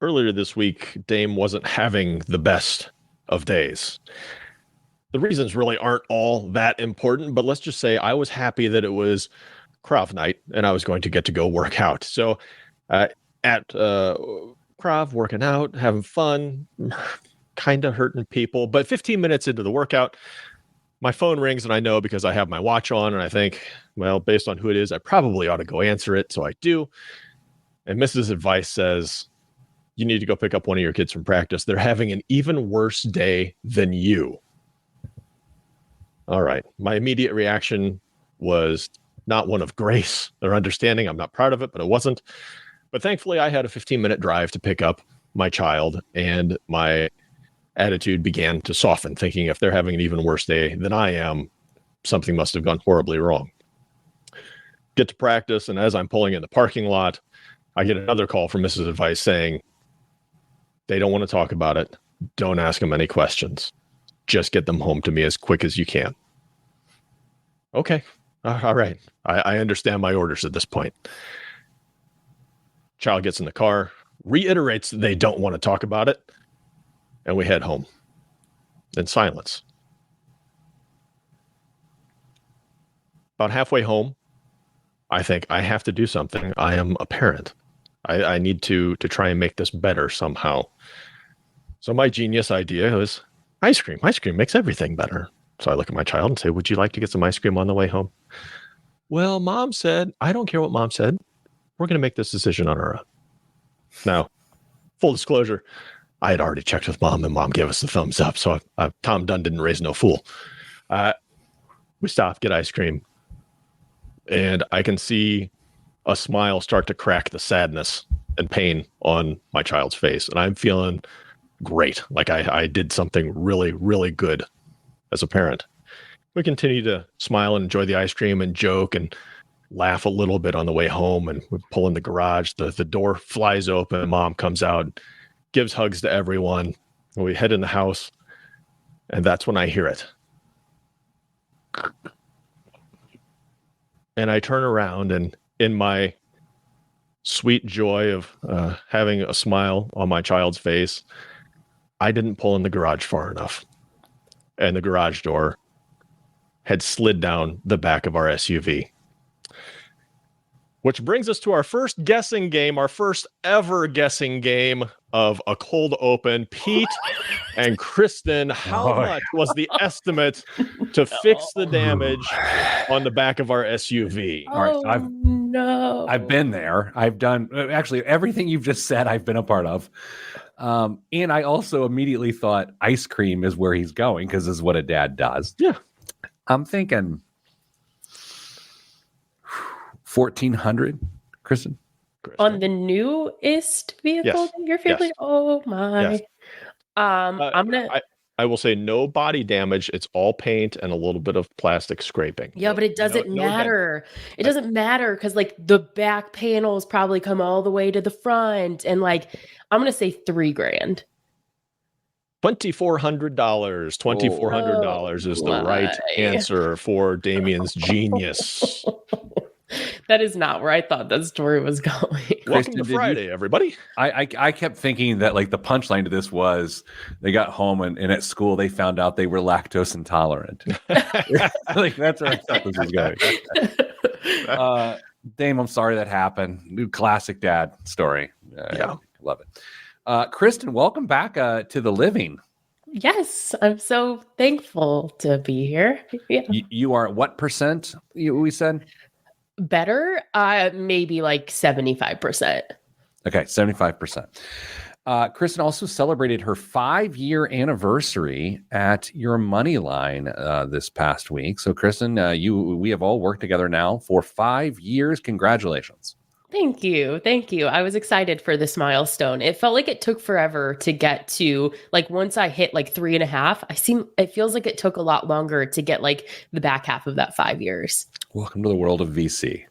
earlier this week, Dame wasn't having the best of days. The reasons really aren't all that important, but let's just say I was happy that it was Krav night and I was going to get to go work out. So at Krav, working out, having fun, kind of hurting people. But 15 minutes into the workout, my phone rings and I know because I have my watch on and I think, well, based on who it is, I probably ought to go answer it. So I do. And Mrs. Advice says, you need to go pick up one of your kids from practice. They're having an even worse day than you. All right. My immediate reaction was not one of grace or understanding. I'm not proud of it, but it wasn't. But thankfully, I had a 15-minute drive to pick up my child, and my attitude began to soften, thinking if they're having an even worse day than I am, something must have gone horribly wrong. Get to practice, and as I'm pulling in the parking lot, I get another call from Mrs. Advice saying, they don't want to talk about it. Don't ask them any questions. Just get them home to me as quick as you can. Okay. All right. I understand my orders at this point. Child gets in the car, reiterates that they don't want to talk about it, and we head home in silence. About halfway home, I think I have to do something. I am a parent. I need to try and make this better somehow. So my genius idea was ice cream. Ice cream makes everything better. So I look at my child and say, would you like to get some ice cream on the way home? Well, Mom said, I don't care what Mom said. We're going to make this decision on our own. Now, full disclosure, I had already checked with Mom and Mom gave us the thumbs up. So Tom Dunn didn't raise no fool. We stopped, get ice cream. And I can see a smile start to crack the sadness and pain on my child's face. And I'm feeling great. Like I did something really, really good as a parent. We continue to smile and enjoy the ice cream and joke and laugh a little bit on the way home. And we pull in the garage. The door flies open. Mom comes out, gives hugs to everyone. And we head in the house. And that's when I hear it. And I turn around, and in my sweet joy of having a smile on my child's face, I didn't pull in the garage far enough. And the garage door had slid down the back of our SUV. Which brings us to our first guessing game, our first ever guessing game of a cold open. Pete and Kristen, how much was the estimate to fix the damage on the back of our SUV? All right, no. I've been there. I've done actually everything you've just said. I've been a part of. And I also immediately thought ice cream is where he's going because this is what a dad does. Yeah. I'm thinking 1,400, Kristen? On the newest vehicle that you're feeling? Yes. Oh my. Yes. I will say no body damage. It's all paint and a little bit of plastic scraping. Yeah, but it doesn't matter. It doesn't matter because like the back panels probably come all the way to the front, and like I'm gonna say $3,000. $2,400. $2,400 is the right answer for Damien's genius. That is not where I thought that story was going. Welcome to Friday, everybody. I kept thinking that like the punchline to this was they got home and at school they found out they were lactose intolerant. Like that's where I thought this was going. Dame, I'm sorry that happened. New classic dad story. Yeah, love it. Kristen, welcome back to the living. Yes, I'm so thankful to be here. Yeah. You are what percent? We said. Better, maybe like 75%. Okay, 75%. Kristen also celebrated her 5-year anniversary at your money line this past week. So, Kristen, we have all worked together now for 5 years. Congratulations. Thank you. I was excited for this milestone. It felt like it took forever to get to, like, once I hit like 3.5, it feels like it took a lot longer to get like the back half of that 5 years. Welcome to the world of VC.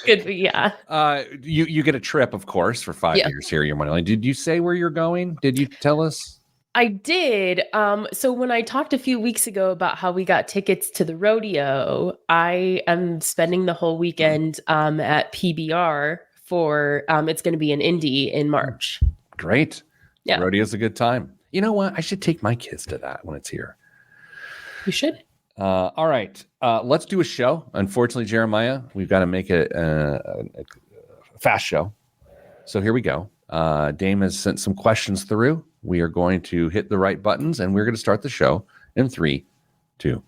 Good, yeah. You get a trip, of course, for 5 years here at your money line. Did you say where you're going? Did you tell us? I did. So when I talked a few weeks ago about how we got tickets to the rodeo, I am spending the whole weekend at PBR for it's going to be in Indy in March. Great. Yeah. Rodeo's a good time. You know what? I should take my kids to that when it's here. You should. All right. Let's do a show. Unfortunately, Jeremiah, we've got to make it a fast show. So here we go. Dame has sent some questions through. We are going to hit the right buttons, and we're going to start the show in 3, 2,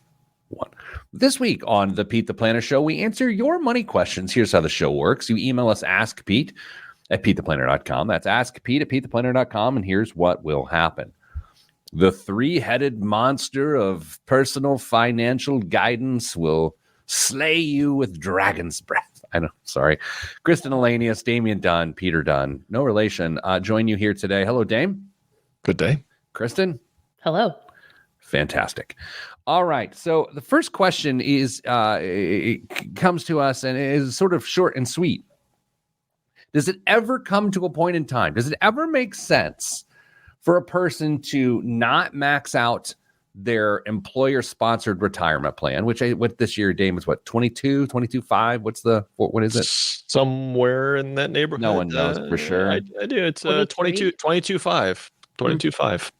1. This week on the Pete the Planner Show, we answer your money questions. Here's how the show works. You email us askpete@petetheplanner.com. That's askpete@petetheplanner.com, and here's what will happen. The three-headed monster of personal financial guidance will slay you with dragon's breath. I know, sorry. Kristen Elanius, Damian Dunn, Peter Dunn, no relation, join you here today. Hello, Dame. Good day. Kristen. Hello. Fantastic. All right. So the first question is, it comes to us and it is sort of short and sweet. Does it ever come to a point in time? Does it ever make sense for a person to not max out their employer-sponsored retirement plan, which what this year, Dame, is what, 22.5? What is it? Somewhere in that neighborhood. No one knows for sure. I do. It's 22.5. 22.5.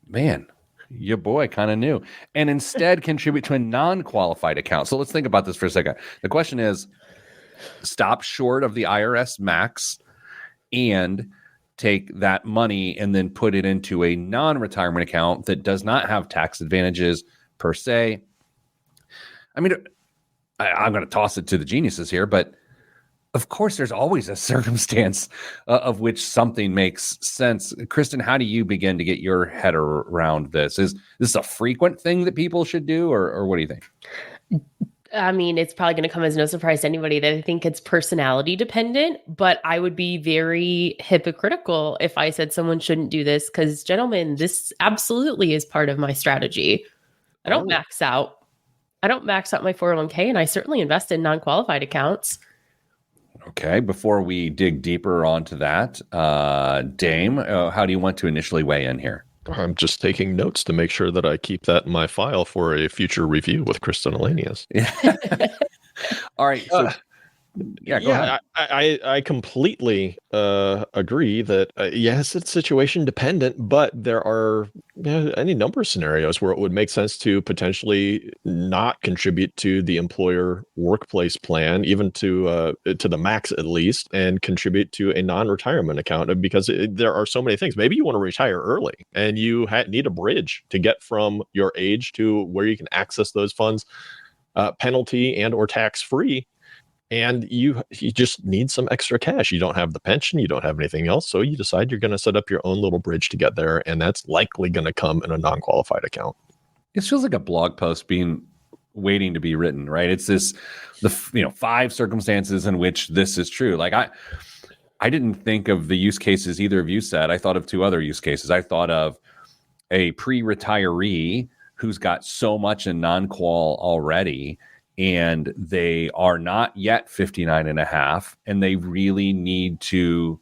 Man, your boy kind of knew. And instead contribute to a non-qualified account. So let's think about this for a second. The question is, stop short of the IRS max and take that money and then put it into a non-retirement account that does not have tax advantages per se. I mean, I'm going to toss it to the geniuses here, but of course there's always a circumstance of which something makes sense. Kristen, how do you begin to get your head around this? Is this a frequent thing that people should do, or what do you think? I mean, it's probably going to come as no surprise to anybody that I think it's personality dependent, but I would be very hypocritical if I said someone shouldn't do this because, gentlemen, this absolutely is part of my strategy. I don't max out. I don't max out my 401k, and I certainly invest in non-qualified accounts. Okay, before we dig deeper onto that, Dame, how do you want to initially weigh in here? I'm just taking notes to make sure that I keep that in my file for a future review with Kristen Elanius. All right. So, go ahead. I completely agree that, yes, it's situation dependent, but there are any number of scenarios where it would make sense to potentially not contribute to the employer workplace plan, even to the max at least, and contribute to a non-retirement account because there are so many things. Maybe you want to retire early and you need a bridge to get from your age to where you can access those funds penalty and or tax-free. And you just need some extra cash. You don't have the pension. You don't have anything else. So you decide you're going to set up your own little bridge to get there. And that's likely going to come in a non-qualified account. It feels like a blog post waiting to be written, right? It's the 5 circumstances in which this is true. Like I didn't think of the use cases either of you said. I thought of 2 other use cases. I thought of a pre-retiree who's got so much in non-qual already, and they are not yet 59 and a half, and they really need to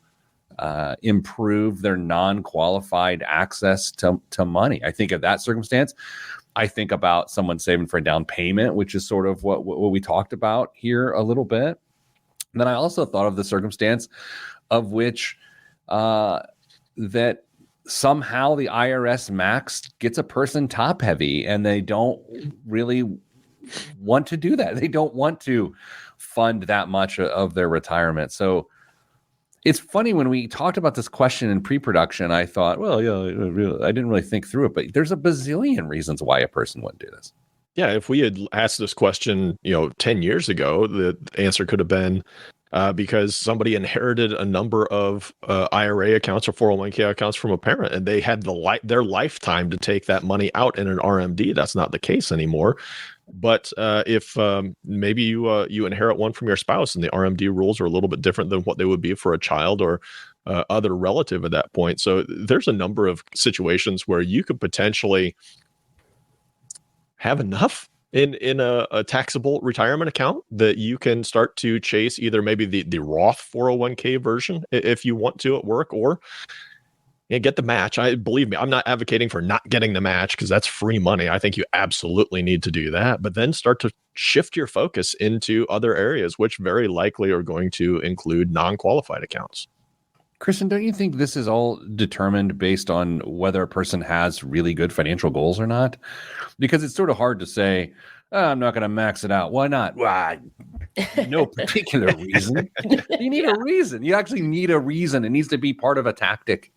improve their non-qualified access to money. I think of that circumstance. I think about someone saving for a down payment, which is sort of what we talked about here a little bit. And then I also thought of the circumstance of which that somehow the IRS max gets a person top heavy, and they don't really want to do that. They don't want to fund that much of their retirement. So it's funny, when we talked about this question in pre-production, I thought, well, I didn't really think through it, but there's a bazillion reasons why a person wouldn't do this. Yeah, if we had asked this question, 10 years ago, the answer could have been because somebody inherited a number of IRA accounts or 401k accounts from a parent, and they had their lifetime to take that money out in an RMD. That's not the case anymore. But if maybe you inherit one from your spouse, and the RMD rules are a little bit different than what they would be for a child or other relative at that point. So there's a number of situations where you could potentially have enough in a taxable retirement account that you can start to chase either maybe the Roth 401k version if you want to at work, or Yeah, get the match. I believe me, I'm not advocating for not getting the match because that's free money. I think you absolutely need to do that, but then start to shift your focus into other areas, which very likely are going to include non-qualified accounts. Kristen, don't you think this is all determined based on whether a person has really good financial goals or not? Because it's sort of hard to say, "Oh, I'm not going to max it out." Why not? Well, no particular reason. You need a reason. You actually need a reason. It needs to be part of a tactic.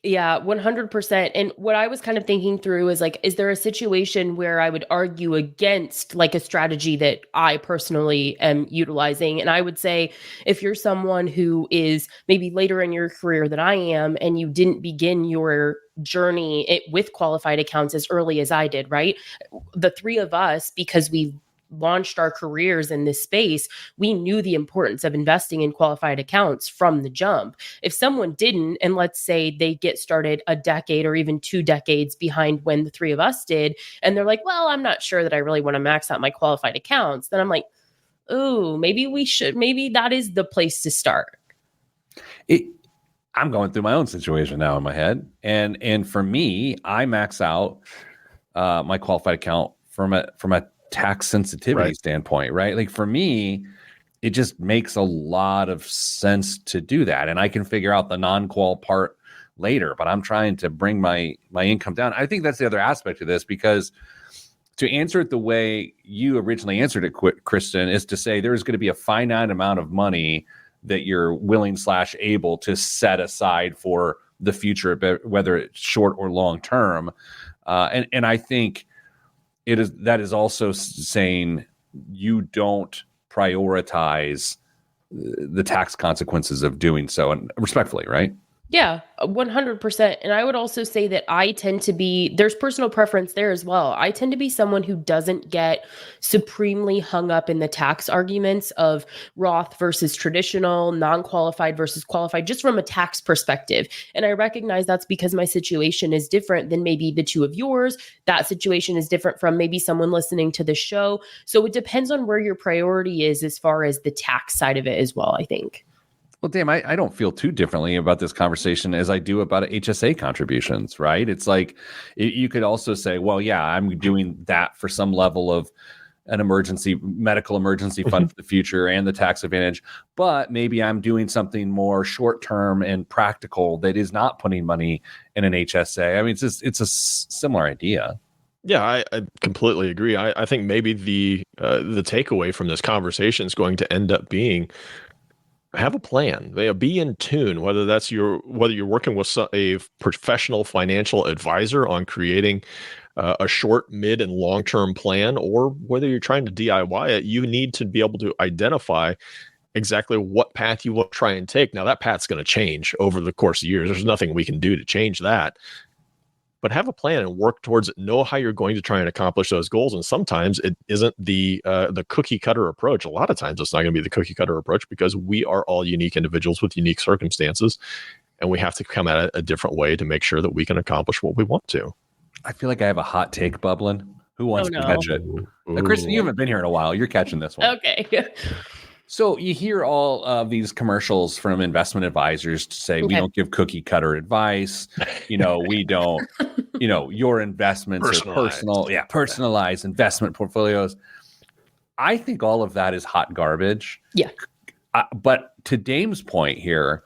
Yeah, 100%. And what I was kind of thinking through is like, is there a situation where I would argue against like a strategy that I personally am utilizing? And I would say, if you're someone who is maybe later in your career than I am, and you didn't begin your journey with qualified accounts as early as I did, right? The three of us, because we launched our careers in this space, we knew the importance of investing in qualified accounts from the jump. If someone didn't, and let's say they get started a decade or even 2 decades behind when the three of us did, and they're like, well, I'm not sure that I really want to max out my qualified accounts, then I'm like, ooh, maybe we should, maybe that is the place to start. I'm going through my own situation now in my head. And for me, I max out my qualified account from a tax sensitivity standpoint, right? Like for me, it just makes a lot of sense to do that. And I can figure out the non-qual part later, but I'm trying to bring my income down. I think that's the other aspect of this, because to answer it the way you originally answered it, Kristen, is to say there's going to be a finite amount of money that you're willing / able to set aside for the future, whether it's short or long term. And I think that is also saying you don't prioritize the tax consequences of doing so, and respectfully, right? Yeah, 100%. And I would also say that I tend to be, there's personal preference there as well. I tend to be someone who doesn't get supremely hung up in the tax arguments of Roth versus traditional, non-qualified versus qualified, just from a tax perspective. And I recognize that's because my situation is different than maybe the two of yours. That situation is different from maybe someone listening to the show. So it depends on where your priority is as far as the tax side of it as well, I think. Well, damn, I don't feel too differently about this conversation as I do about HSA contributions, right? It's like you could also say, well, yeah, I'm doing that for some level of an medical emergency fund for the future and the tax advantage, but maybe I'm doing something more short term and practical that is not putting money in an HSA. I mean, it's a similar idea. Yeah, I completely agree. I think maybe the takeaway from this conversation is going to end up being, have a plan. Be in tune. Whether you're working with a professional financial advisor on creating a short, mid, and long-term plan, or whether you're trying to DIY it, you need to be able to identify exactly what path you will try and take. Now, that path's going to change over the course of years. There's nothing we can do to change that. But have a plan and work towards it. Know how you're going to try and accomplish those goals. And sometimes it isn't the cookie cutter approach. A lot of times it's not going to be the cookie cutter approach, because we are all unique individuals with unique circumstances, and we have to come at it a different way to make sure that we can accomplish what we want to. I feel like I have a hot take bubbling. Who wants to catch it? Kristen, you haven't been here in a while. You're catching this one. Okay. So you hear all of these commercials from investment advisors to say, we don't give cookie cutter advice. We don't, your investments are personal. Yeah. Personalized investment portfolios. I think all of that is hot garbage. Yeah. But to Dame's point here,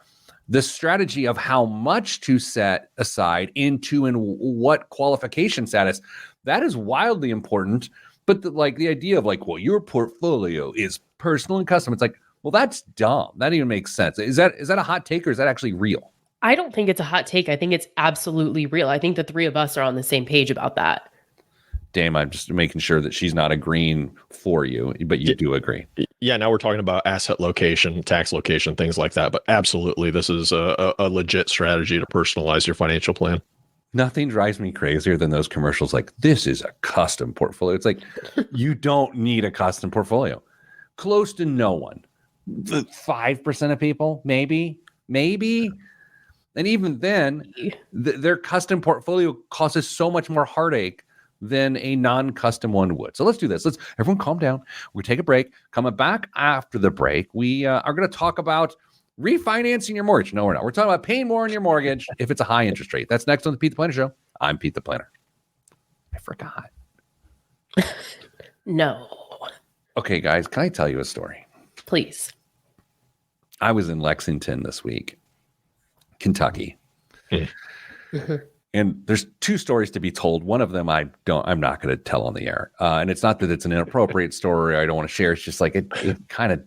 the strategy of how much to set aside into and what qualification status, that is wildly important. But the idea of well, your portfolio is personal and custom. It's like, well, that's dumb. That even makes sense. Is that a hot take, or is that actually real? I don't think it's a hot take. I think it's absolutely real. I think the three of us are on the same page about that. Dame, I'm just making sure that she's not agreeing for you, but you do agree. Yeah, now we're talking about asset location, tax location, things like that. But absolutely, this is a legit strategy to personalize your financial plan. Nothing drives me crazier than those commercials like, this is a custom portfolio. It's like, you don't need a custom portfolio. Close to no one. 5% of people, maybe. And even then, their custom portfolio causes so much more heartache than a non-custom one would. So let's do this. Let's everyone calm down. We take a break. Coming back after the break, we are going to talk about refinancing your mortgage. No, we're not. We're talking about paying more on your mortgage if it's a high interest rate. That's next on the Pete the Planner Show. I'm Pete the Planner. I forgot. No. Okay, guys, can I tell you a story? Please. I was in Lexington this week, Kentucky. Mm-hmm. And there's two stories to be told. One of them I'm not going to tell on the air. And it's not that it's an inappropriate story I don't want to share. It's just like it kind of,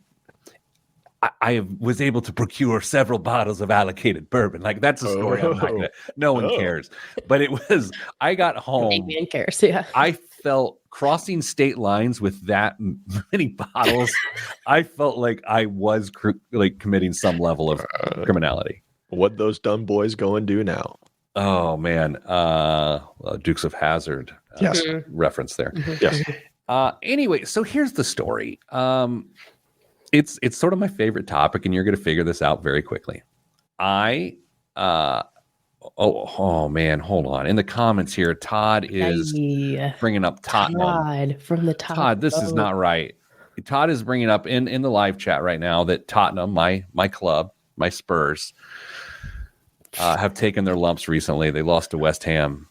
I was able to procure several bottles of allocated bourbon. Like that's a story I'm not going to, no one cares. But it was, I got home. No one cares, yeah. I felt crossing state lines with that many bottles. I felt like I was committing some level of criminality. What those dumb boys go and do now? Oh man, Dukes of Hazzard. Yes, reference there. Yes. Anyway, so here's the story. It's sort of my favorite topic, and you're going to figure this out very quickly. Oh man, hold on. In the comments here, Todd is bringing up Tottenham. Todd from the top. Todd, this is not right. Todd is bringing up in the live chat right now that Tottenham, my club, my Spurs, have taken their lumps recently. They lost to West Ham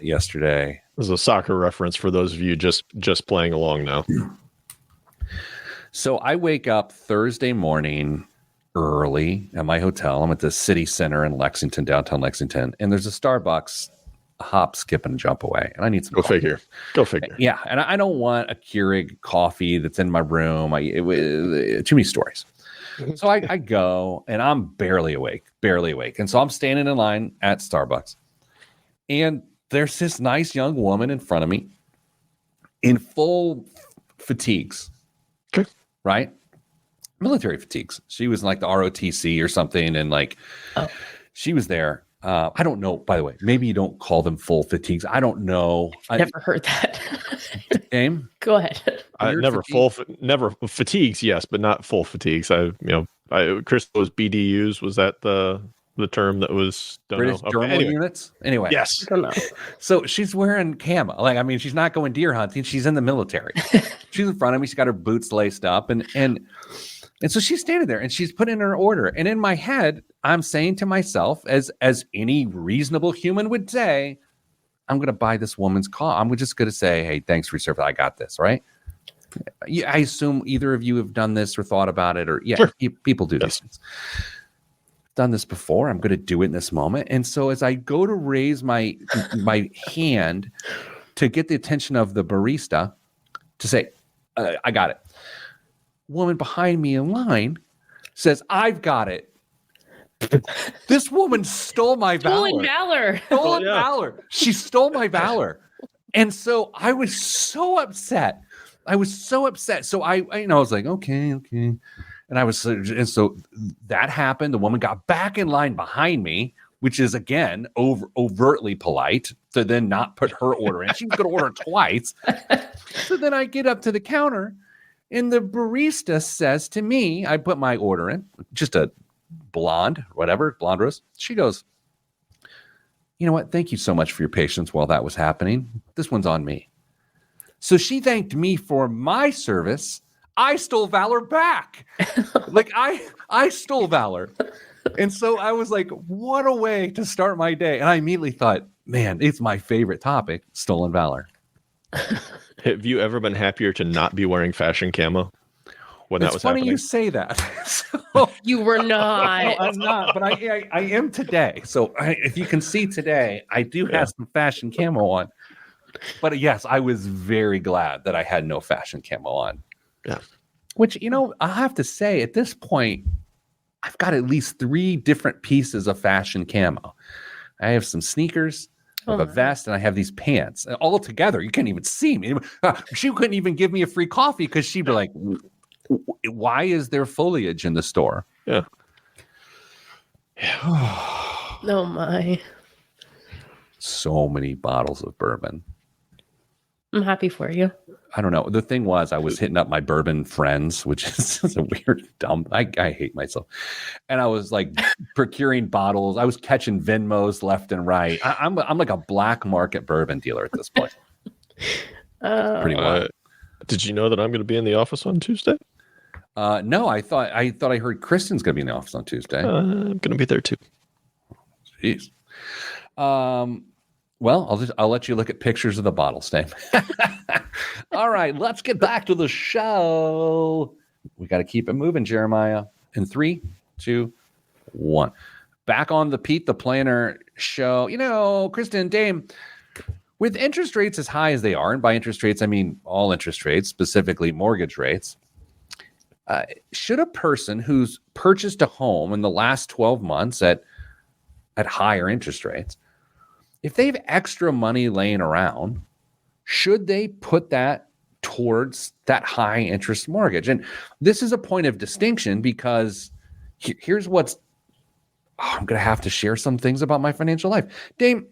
yesterday. This is a soccer reference for those of you just playing along now. So I wake up Thursday morning early at my hotel. I'm at the city center in Lexington, downtown Lexington, and there's a Starbucks a hop, skip, and jump away. And I need some Go coffee. figure. Yeah, and I don't want a Keurig coffee that's in my room. Too many stories. So I go, and I'm barely awake. And so I'm standing in line at Starbucks, and there's this nice young woman in front of me in full fatigues, okay. Right? Military fatigues. She was in like the ROTC or something, and she was there. I don't know, by the way, maybe you don't call them full fatigues. I don't know. Never heard that. Game? Go ahead. Never fatigues, yes, but not full fatigues. Chris was BDUs. Was that the term that was British dermal units? Anyway. Yes. I don't know. So she's wearing camo. She's not going deer hunting. She's in the military. She's in front of me. She's got her boots laced up, and so she's standing there and she's putting in her order. And in my head, I'm saying to myself, as any reasonable human would say, I'm going to buy this woman's call. I'm just going to say, hey, thanks for your service. I got this, right? I assume either of you have done this or thought about it, or Sure. People do these things. Done this before. I'm going to do it in this moment. And so as I go to raise my hand to get the attention of the barista to say, I got it. Woman behind me in line says, I've got it. This woman stole my valor. Stolen valor. Valor. She stole my valor. And so I was so upset. So I was like, okay. And so that happened. The woman got back in line behind me, which is again overtly polite to then not put her order in. She was going to order twice. So then I get up to the counter, and the barista says to me, I put my order in, just a blonde rose. She goes, you know what? Thank you so much for your patience while that was happening. This one's on me. So she thanked me for my service. I stole valor back. I stole valor. And so I was like, what a way to start my day. And I immediately thought, man, it's my favorite topic, stolen valor. Have you ever been happier to not be wearing fashion camo when that was funny happening? You say that. So, You were not. no, I'm not, but I am today. So if you can see today, I do have some fashion camo on. But yes, I was very glad that I had no fashion camo on. Yeah. Which, I have to say, at this point, I've got at least 3 different pieces of fashion camo. I have some sneakers, I have a vest, and I have these pants. All together, you can't even see me. She couldn't even give me a free coffee because she'd be like, why is there foliage in the store? Yeah. Oh my. So many bottles of bourbon. I'm happy for you. I don't know. The thing was, I was hitting up my bourbon friends, which is a weird, dumb. I hate myself. And I was like procuring bottles. I was catching Venmos left and right. I'm like a black market bourbon dealer at this point. Pretty wild. Did you know that I'm going to be in the office on Tuesday? No, I thought I heard Kristen's going to be in the office on Tuesday. I'm going to be there too. Jeez. Well, I'll let you look at pictures of the bottles, Dave. All right, let's get back to the show. We got to keep it moving, Jeremiah. In 3, 2, 1. Back on the Pete the Planner show. Kristen, Dame, with interest rates as high as they are, and by interest rates, I mean all interest rates, specifically mortgage rates, should a person who's purchased a home in the last 12 months at higher interest rates, if they have extra money laying around, should they put that towards that high interest mortgage? And this is a point of distinction because here's what's I'm going to have to share some things about my financial life. Dame,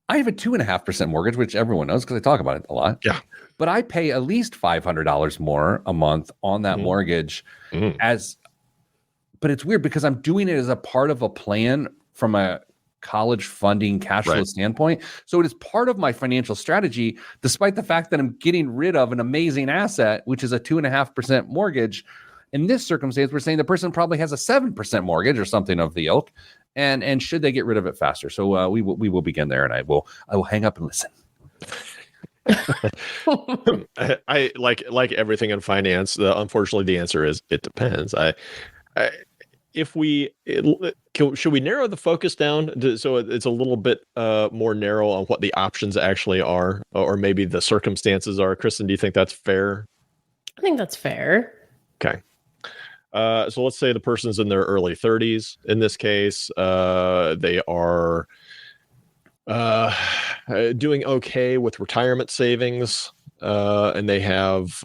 I have a 2.5% mortgage, which everyone knows because I talk about it a lot. Yeah. But I pay at least $500 more a month on that mortgage but it's weird because I'm doing it as a part of a plan from a college funding cash flow standpoint. So it is part of my financial strategy, despite the fact that I'm getting rid of an amazing asset, which is a 2.5% mortgage. In this circumstance, we're saying the person probably has a 7% mortgage or something of the ilk. And should they get rid of it faster? So we will begin there, and I will hang up and listen. I like everything in finance. Unfortunately, the answer is it depends. Should we narrow the focus down so it's a little bit more narrow on what the options actually are, or maybe the circumstances are? Kristen, do you think that's fair? I think that's fair. Okay. So let's say the person's in their early 30s. In this case, they are doing okay with retirement savings, and they have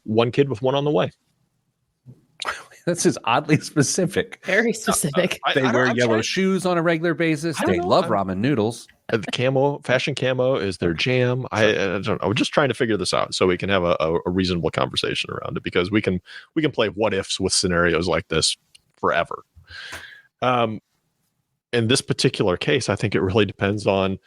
one kid with one on the way. This is oddly specific. Very specific. They wear yellow shoes on a regular basis. They love ramen noodles. The fashion camo is their jam. I don't know. I'm just trying to figure this out so we can have a reasonable conversation around it, because we can play what ifs with scenarios like this forever. In this particular case, I think it really depends on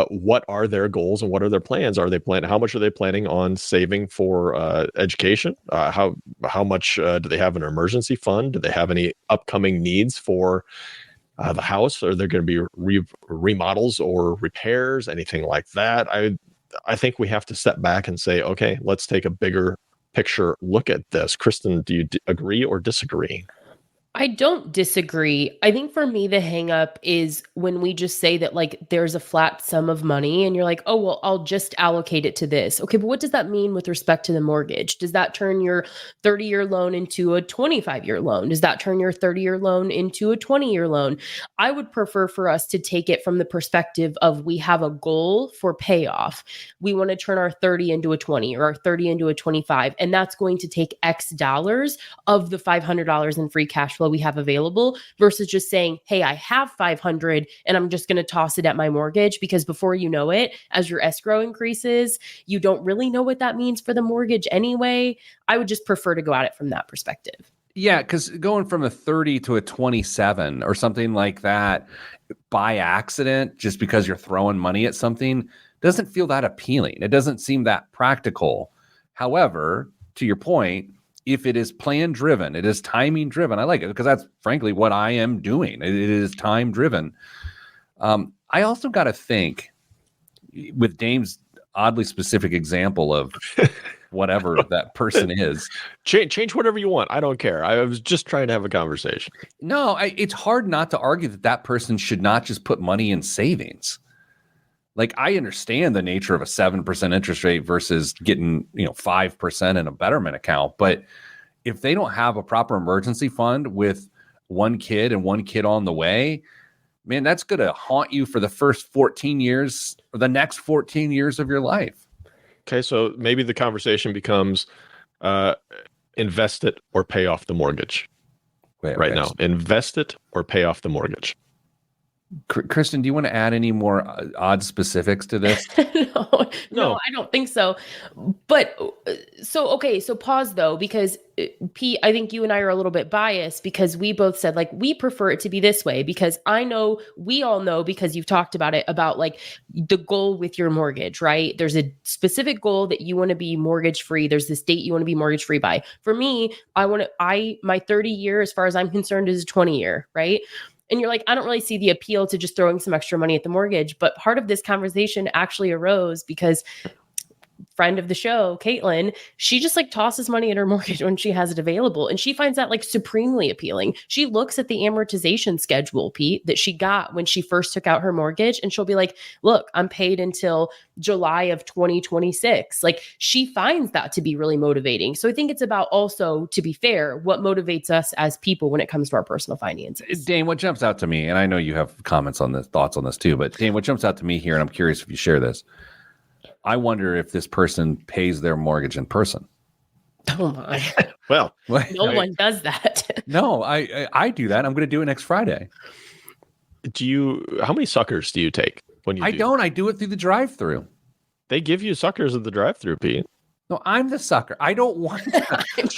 what are their goals and what are their plans. How much are they planning on saving for education? How much do they have an emergency fund? Do they have any upcoming needs for the house? Are there going to be remodels or repairs, anything like that? I think we have to step back and say, okay, let's take a bigger picture look at this. Kristen, do you agree or disagree? I don't disagree. I think for me, the hang up is when we just say that like there's a flat sum of money and you're like, oh, well, I'll just allocate it to this. Okay, but what does that mean with respect to the mortgage? Does that turn your 30-year loan into a 25-year loan? Does that turn your 30-year loan into a 20-year loan? I would prefer for us to take it from the perspective of we have a goal for payoff. We want to turn our 30 into a 20 or our 30 into a 25. And that's going to take X dollars of the $500 in free cash flow we have available, versus just saying, hey, I have 500 and I'm just going to toss it at my mortgage, because before you know it, as your escrow increases, you don't really know what that means for the mortgage anyway. I would just prefer to go at it from that perspective. Yeah, because going from a 30 to a 27 or something like that by accident, just because you're throwing money at something, doesn't feel that appealing. It doesn't seem that practical. However, to your point, if it is plan driven, it is timing driven, I like it, because that's frankly what I am doing. It is time driven. I also got to think, with Dame's oddly specific example of whatever that person is. Change whatever you want. I don't care. I was just trying to have a conversation. No, it's hard not to argue that person should not just put money in savings. Like, I understand the nature of a 7% interest rate versus getting 5% in a Betterment account. But if they don't have a proper emergency fund with one kid and one kid on the way, man, that's going to haunt you for the first 14 years or the next 14 years of your life. Okay, so maybe the conversation becomes invest it or pay off the mortgage. Right now, invest it or pay off the mortgage. Kristen, do you want to add any more odd specifics to this? No, I don't think so. But so pause though, because Pete, I think you and I are a little bit biased because we both said like we prefer it to be this way because I know we all know because you've talked about it about like the goal with your mortgage, right? There's a specific goal that you want to be mortgage free. There's this date you want to be mortgage free by. For me, my 30 year, as far as I'm concerned, is 20 year, right? And you're like, I don't really see the appeal to just throwing some extra money at the mortgage. But part of this conversation actually arose because friend of the show, Caitlin, she just like tosses money at her mortgage when she has it available. And she finds that like supremely appealing. She looks at the amortization schedule, Pete, that she got when she first took out her mortgage. And she'll be like, look, I'm paid until July of 2026. Like she finds that to be really motivating. So I think it's about also, to be fair, what motivates us as people when it comes to our personal finances. Dane, what jumps out to me, and I know you have comments on this, thoughts on this too, but Dane, what jumps out to me here, and I'm curious if you share this. I wonder if this person pays their mortgage in person. Oh my. Well, no one does that. No, I do that. I'm going to do it next Friday. How many suckers do you take when you I don't. I do it through the drive-through. They give you suckers at the drive-through, Pete. No, I'm the sucker. I don't want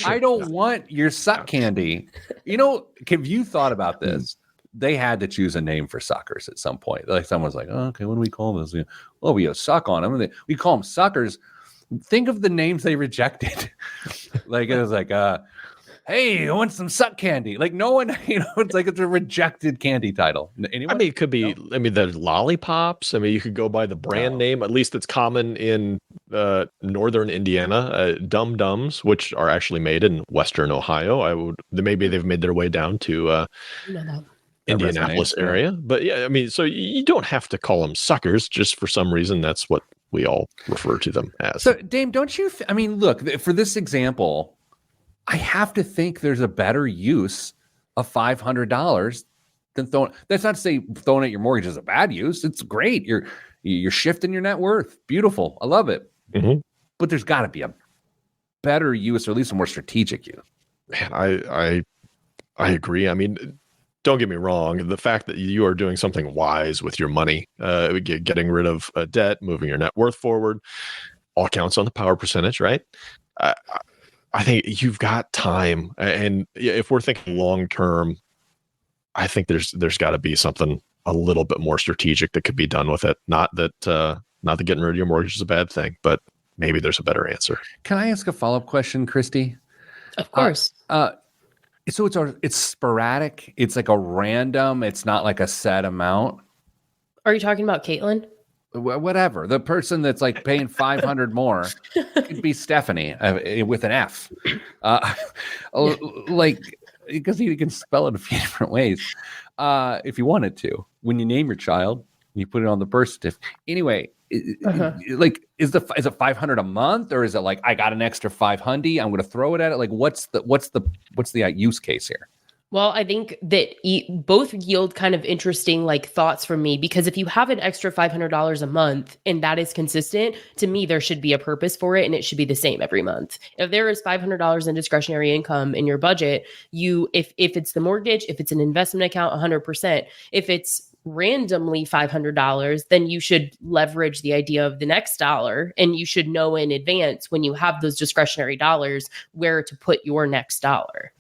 I don't want your suck candy. You know, have you thought about this? They had to choose a name for suckers at some point. Like someone's like, oh, okay, what do we call this? Oh, we suck on them. We call them suckers. Think of the names they rejected. Like it was like, hey, I want some suck candy. Like no one, it's like it's a rejected candy title. Anyone? I mean, it could be. No? I mean, there's lollipops. I mean, you could go by the brand name. At least it's common in northern Indiana. Dum Dums, which are actually made in western Ohio. Maybe they've made their way down to Indianapolis area. But yeah, I mean, so you don't have to call them suckers. Just for some reason, that's what we all refer to them as. So, Dame, don't you? I mean, look, for this example, I have to think there's a better use of $500 than throwing. That's not to say throwing at your mortgage is a bad use. It's great. You're shifting your net worth. Beautiful. I love it. Mm-hmm. But there's got to be a better use, or at least a more strategic use. Man, I agree. I mean, don't get me wrong. The fact that you are doing something wise with your money, getting rid of debt, moving your net worth forward, all counts on the power percentage, right? I think you've got time, and if we're thinking long term, I think there's got to be something a little bit more strategic that could be done with it. Not that getting rid of your mortgage is a bad thing, but maybe there's a better answer. Can I ask a follow-up question, Christy? Of course. So it's sporadic. It's like a random. It's not like a set amount. Are you talking about Caitlin? Whatever. The person that's like paying 500 more could be Stephanie with an F. Like, because you can spell it a few different ways if you wanted to. When you name your child, you put it on the birth certificate. Anyway, like, is it $500 a month, or is it like I got an extra $500? I'm going to throw it at it. Like, what's the use case here? Well, I think that both yield kind of interesting like thoughts from me, because if you have an extra $500 a month and that is consistent, to me, there should be a purpose for it and it should be the same every month. If there is $500 in discretionary income in your budget, if it's the mortgage, if it's an investment account, 100%, if it's randomly $500, then you should leverage the idea of the next dollar, and you should know in advance when you have those discretionary dollars where to put your next dollar.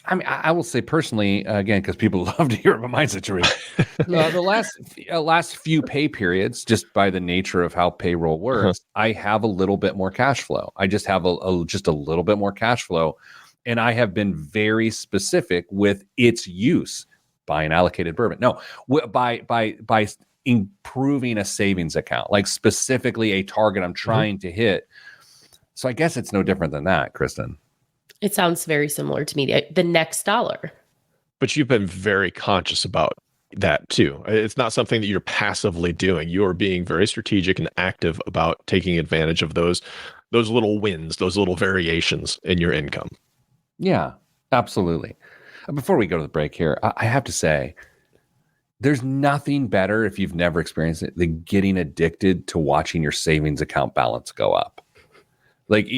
I mean, I will say personally, again, because people love to hear about my situation. The last few pay periods, just by the nature of how payroll works, I have a little bit more cash flow. I just have just a little bit more cash flow, and I have been very specific with its use. By an allocated bourbon, no, by improving a savings account, like specifically a target I'm trying to hit. So I guess it's no different than that, Kristen. It sounds very similar to me. The next dollar. But you've been very conscious about that too. It's not something that you're passively doing. You are being very strategic and active about taking advantage of those little wins, those little variations in your income. Yeah, absolutely. Before we go to the break here, I have to say, there's nothing better if you've never experienced it than getting addicted to watching your savings account balance go up. Like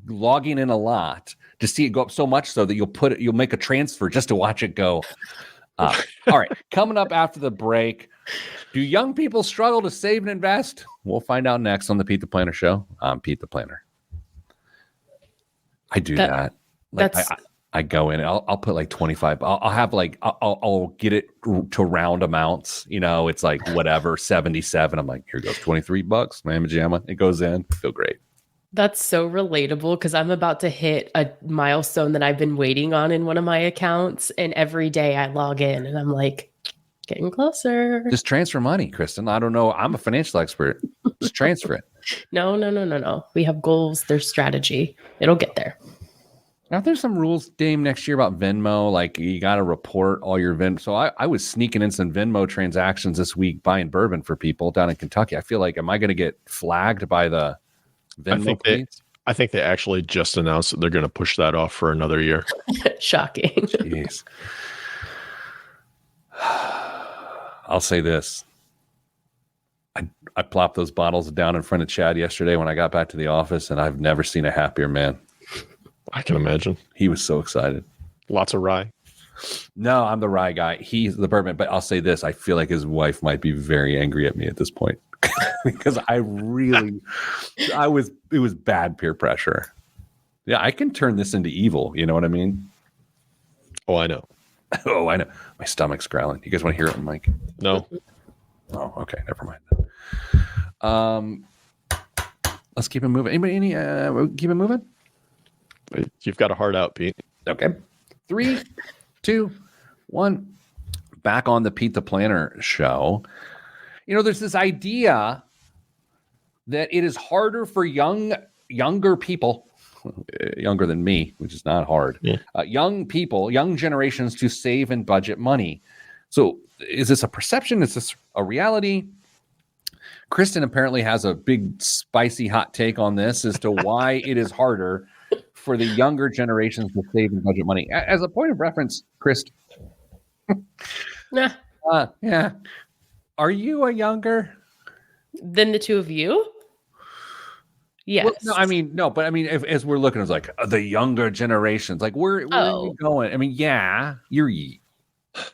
logging in a lot to see it go up so much so that you'll make a transfer just to watch it go. All right. Coming up after the break, do young people struggle to save and invest? We'll find out next on the Pete the Planner Show. I'm Pete the Planner. I do that. Like I go in, I'll put like 25. I'll have like, I'll get it to round amounts. You know, it's like whatever, 77. I'm like, here goes $23, mamma jamma. It goes in. Feel great. That's so relatable because I'm about to hit a milestone that I've been waiting on in one of my accounts. And every day I log in and I'm like, getting closer. Just transfer money, Kristen. I don't know. I'm a financial expert. Just transfer it. No. We have goals. There's strategy. It'll get there. Now, there's some rules, Dame, next year about Venmo. Like you got to report all your Venmo. So I was sneaking in some Venmo transactions this week buying bourbon for people down in Kentucky. I feel like, am I going to get flagged by the Venmo? I think they actually just announced that they're going to push that off for another year. Shocking. Jeez. I'll say this. I plopped those bottles down in front of Chad yesterday when I got back to the office, and I've never seen a happier man. I can imagine. He was so excited. Lots of rye. No, I'm the rye guy. He's the bourbon. But I'll say this. I feel like his wife might be very angry at me at this point because it was bad peer pressure. Yeah, I can turn this into evil. You know what I mean? Oh, I know. Oh, I know. My stomach's growling. You guys want to hear it, Mike? No. Oh, okay. Never mind. Let's keep it moving. Anybody? Keep it moving. You've got a heart out, Pete. Okay. 3, 2, 1. Back on the Pete the Planner Show. You know, there's this idea that it is harder for younger people, younger than me, which is not hard. Yeah. Young people, young generations to save and budget money. So is this a perception? Is this a reality? Kristen apparently has a big, spicy hot take on this as to why it is harder for the younger generations to save and budget money. As a point of reference, Kristen. Nah. Yeah. Are you a younger? Than the two of you? Yes. Well, no, but as we're looking, it's like the younger generations. Like, where are you going? I mean, yeah, you're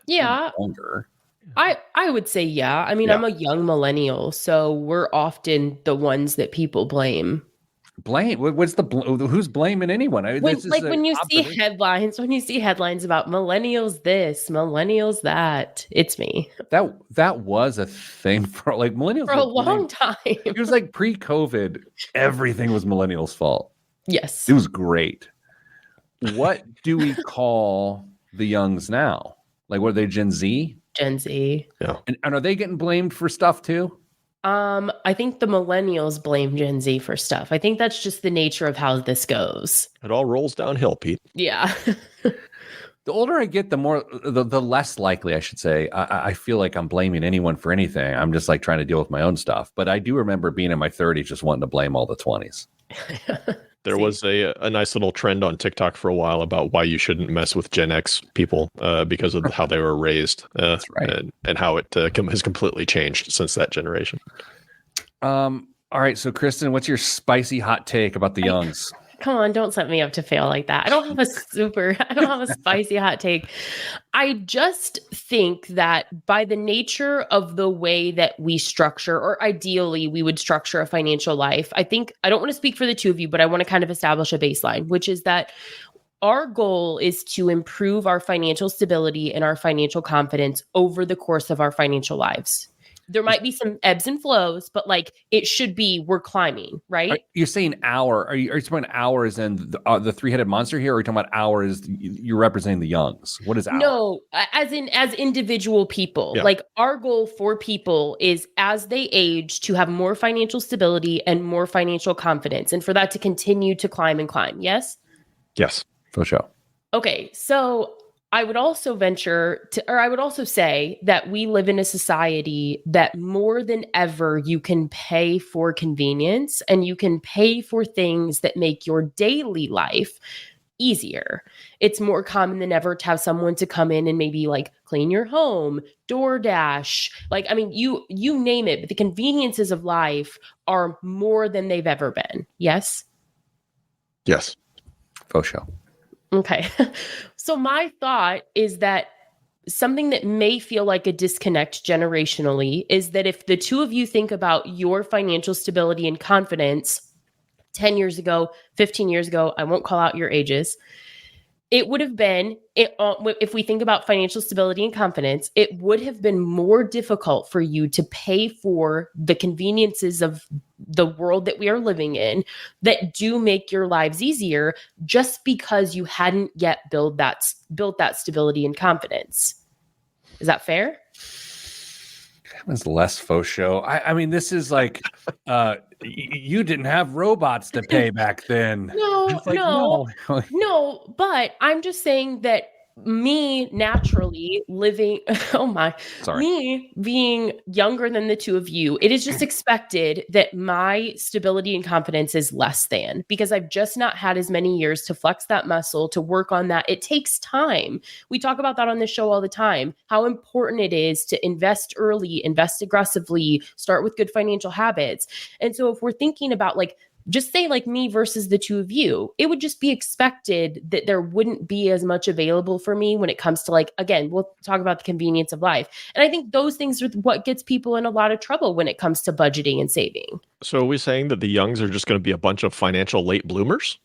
younger. I would say yeah. I mean, I'm a young millennial, so we're often the ones that people blame. Blame? Who's blaming anyone? When you see headlines about millennials this, millennials that, it's me. That was a thing for like millennials for a long time. It was like pre-COVID, everything was millennials' fault. Yes. It was great. What do we call the youngs now? Like, what are they, Gen Z? Gen Z. Yeah. And are they getting blamed for stuff too? I think the millennials blame Gen Z for stuff. I think that's just the nature of how this goes. It all rolls downhill, Pete. Yeah. The older I get, the less likely, I should say, I feel like I'm blaming anyone for anything. I'm just like trying to deal with my own stuff. But I do remember being in my 30s just wanting to blame all the 20s. There was a nice little trend on TikTok for a while about why you shouldn't mess with Gen X people because of how they were raised. That's right. And how it has completely changed since that generation. All right. So, Kristen, what's your spicy hot take about the youngs? Come on, don't set me up to fail like that. I don't have a spicy hot take. I just think that by the nature of the way that we structure, or ideally we would structure a financial life, I don't want to speak for the two of you, but I want to kind of establish a baseline, which is that our goal is to improve our financial stability and our financial confidence over the course of our financial lives. There might be some ebbs and flows, but like it should be, we're climbing, right? You're saying our, are you talking our as in the three-headed monster here? Or are you talking about our as you're representing the youngs? What is our? No, as individual people. Yeah. Like our goal for people is as they age to have more financial stability and more financial confidence, and for that to continue to climb and climb. Yes? Yes. For sure. Okay, so I would also say that we live in a society that more than ever you can pay for convenience and you can pay for things that make your daily life easier. It's more common than ever to have someone to come in and maybe like clean your home, DoorDash, like, I mean, you name it, but the conveniences of life are more than they've ever been. Yes? Yes. For sure. Okay. So my thought is that something that may feel like a disconnect generationally is that if the two of you think about your financial stability and confidence 10 years ago, 15 years ago, I won't call out your ages, it would have been, if we think about financial stability and confidence, it would have been more difficult for you to pay for the conveniences of the world that we are living in that do make your lives easier, just because you hadn't yet built that stability and confidence. Is that fair? That was less faux show. I mean, this is like, you didn't have robots to pay back then. No, It's like, no, but I'm just saying that me naturally living, oh my, Sorry. me being younger than the two of you, it is just expected that my stability and confidence is less than, because I've just not had as many years to flex that muscle, to work on that. It takes time. We talk about that on the show all the time, how important it is to invest early, invest aggressively, start with good financial habits. And so if we're thinking about like, just say like me versus the two of you, it would just be expected that there wouldn't be as much available for me when it comes to, like, again, we'll talk about the convenience of life. And I think those things are what gets people in a lot of trouble when it comes to budgeting and saving. So are we saying that the youngs are just going to be a bunch of financial late bloomers?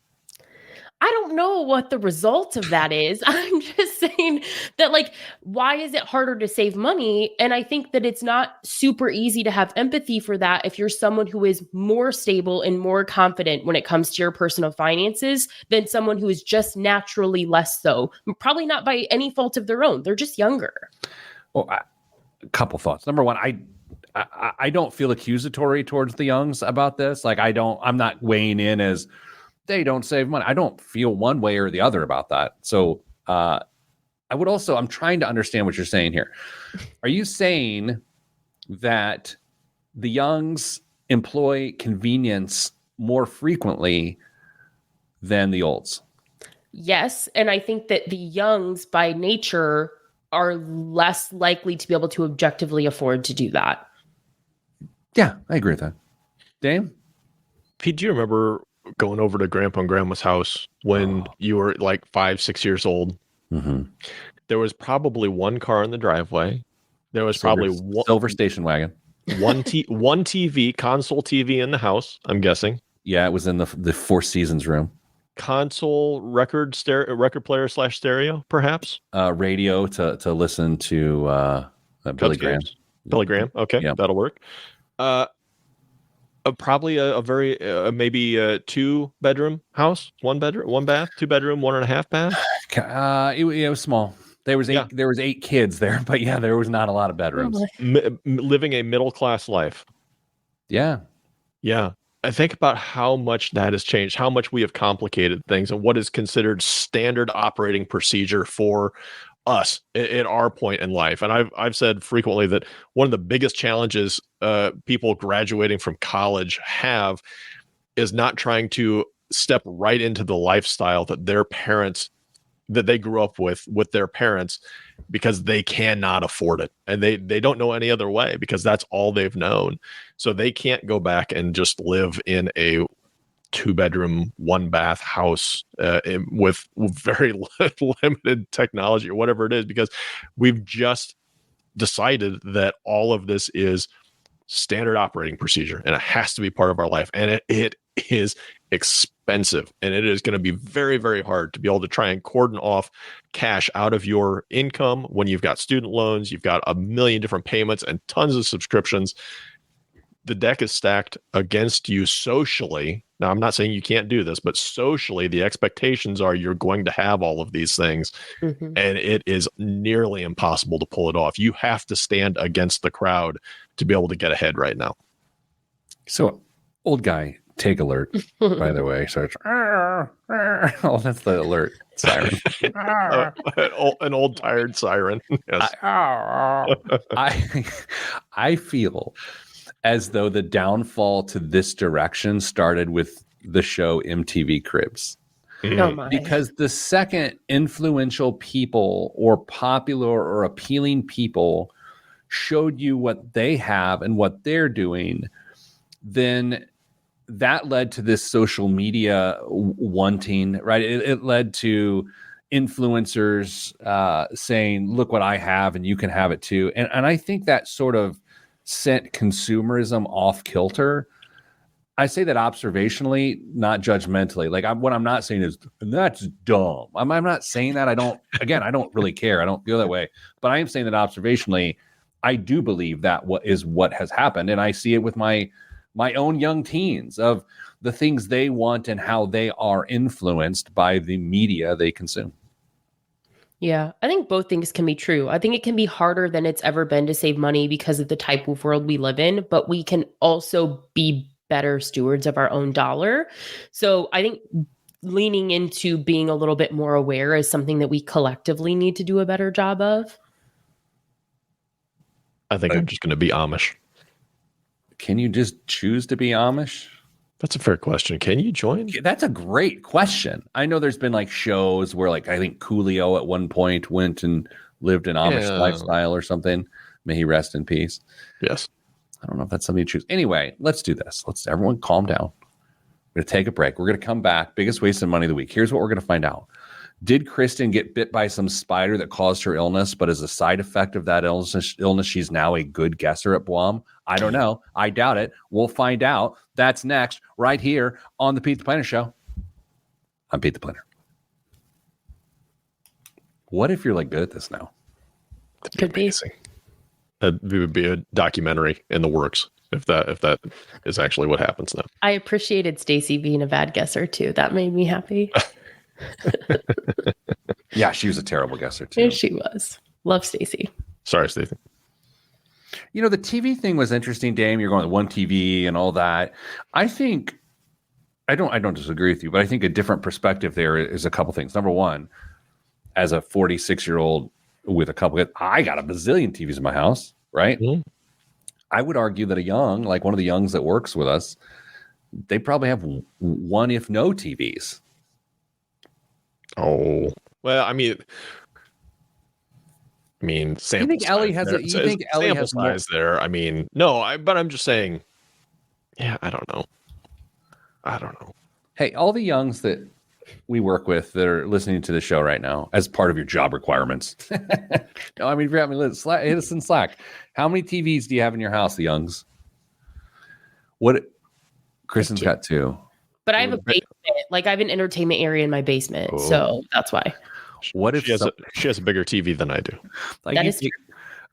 I don't know what the result of that is. I'm just saying that, like, why is it harder to save money? And I think that it's not super easy to have empathy for that if you're someone who is more stable and more confident when it comes to your personal finances than someone who is just naturally less so. Probably not by any fault of their own. They're just younger. Well, a couple thoughts. Number one, I don't feel accusatory towards the youngs about this. Like, I'm not weighing in as they don't save money. I don't feel one way or the other about that. So I'm trying to understand what you're saying here. Are you saying that the youngs employ convenience more frequently than the olds? Yes. And I think that the youngs by nature are less likely to be able to objectively afford to do that. Yeah, I agree with that. Dame? Pete, do you remember going over to Grandpa and Grandma's house when you were like 5, 6 years old? Mm-hmm. There was probably one car in the driveway. There was probably one silver station wagon. one TV, console TV in the house, I'm guessing. Yeah, it was in the Four Seasons room. Console record player / stereo, perhaps. Radio to listen to Billy Graham. Billy Graham. Okay, yeah. That'll work. Probably a very maybe a 2-bedroom house, 1 bedroom, 1 bath, 2 bedroom, 1.5 bath. It was small. There was 8 kids there, but yeah, there was not a lot of bedrooms. Living a middle class life. Yeah. I think about how much that has changed, how much we have complicated things, and what is considered standard operating procedure for us at our point in life. And I've said frequently that one of the biggest challenges people graduating from college have is not trying to step right into the lifestyle that their parents, that they grew up with their parents, because they cannot afford it. And they don't know any other way, because that's all they've known. So they can't go back and just live in a 2-bedroom, 1-bath house with very limited technology or whatever it is, because we've just decided that all of this is standard operating procedure and it has to be part of our life. And it is expensive, and it is going to be very, very hard to be able to try and cordon off cash out of your income when you've got student loans, you've got a million different payments and tons of subscriptions. The deck is stacked against you socially. Now, I'm not saying you can't do this, but socially, the expectations are you're going to have all of these things, and it is nearly impossible to pull it off. You have to stand against the crowd to be able to get ahead right now. So, old guy take alert, by the way. So it's, oh, that's the alert siren. An old tired siren. Yes. I feel as though the downfall to this direction started with the show MTV Cribs. Because the second influential people or popular or appealing people showed you what they have and what they're doing, then that led to this social media wanting, right? It led to influencers saying, look what I have and you can have it too. And I think that sort of sent consumerism off kilter. I say that observationally, not judgmentally. Like what I'm not saying is that's dumb. I'm not saying that. I don't really care. I don't feel that way. But I am saying that observationally, I do believe that what has happened. And I see it with my own young teens of the things they want and how they are influenced by the media they consume. Yeah, I think both things can be true. I think it can be harder than it's ever been to save money because of the type of world we live in, but we can also be better stewards of our own dollar. So I think leaning into being a little bit more aware is something that we collectively need to do a better job of. I think I'm just going to be Amish. Can you just choose to be Amish? That's a fair question. Can you join? That's a great question. I know there's been like shows where like I think Coolio at one point went and lived an Amish lifestyle or something. May he rest in peace. Yes. I don't know if that's something you choose. Anyway, let's do this. Let's everyone calm down. We're going to take a break. We're going to come back. Biggest waste of money of the week. Here's what we're going to find out. Did Kristen get bit by some spider that caused her illness, but as a side effect of that illness, she's now a good guesser at Blom? I don't know. I doubt it. We'll find out. That's next, right here on the Pete the Planner Show. I'm Pete the Planner. What if you're like good at this now? Could be. That would be a documentary in the works if that is actually what happens now. I appreciated Stacy being a bad guesser too. That made me happy. Yeah, she was a terrible guesser too. Yeah, she was. Love Stacy. Sorry, Stacey. You know, the TV thing was interesting, Dame. You're going to one TV and all that. I think I don't disagree with you, but I think a different perspective there is a couple things. Number one, as a 46-year-old with a couple I got a bazillion TVs in my house, right? Mm-hmm. I would argue that like one of the youngs that works with us, they probably have one, if no TVs. Oh, well, I mean, sample. You think Ellie has there. You think Ellie sample has size there? I mean, no, but I'm just saying. Yeah, I don't know. Hey, all the youngs that we work with that are listening to the show right now as part of your job requirements. No, I mean, if you're having hit us in Slack. How many TVs do you have in your house, the youngs? What? Kristen's got two. But I have a basement. Like I have an entertainment area in my basement, so that's why. What if she has a bigger TV than I do? Like that is true.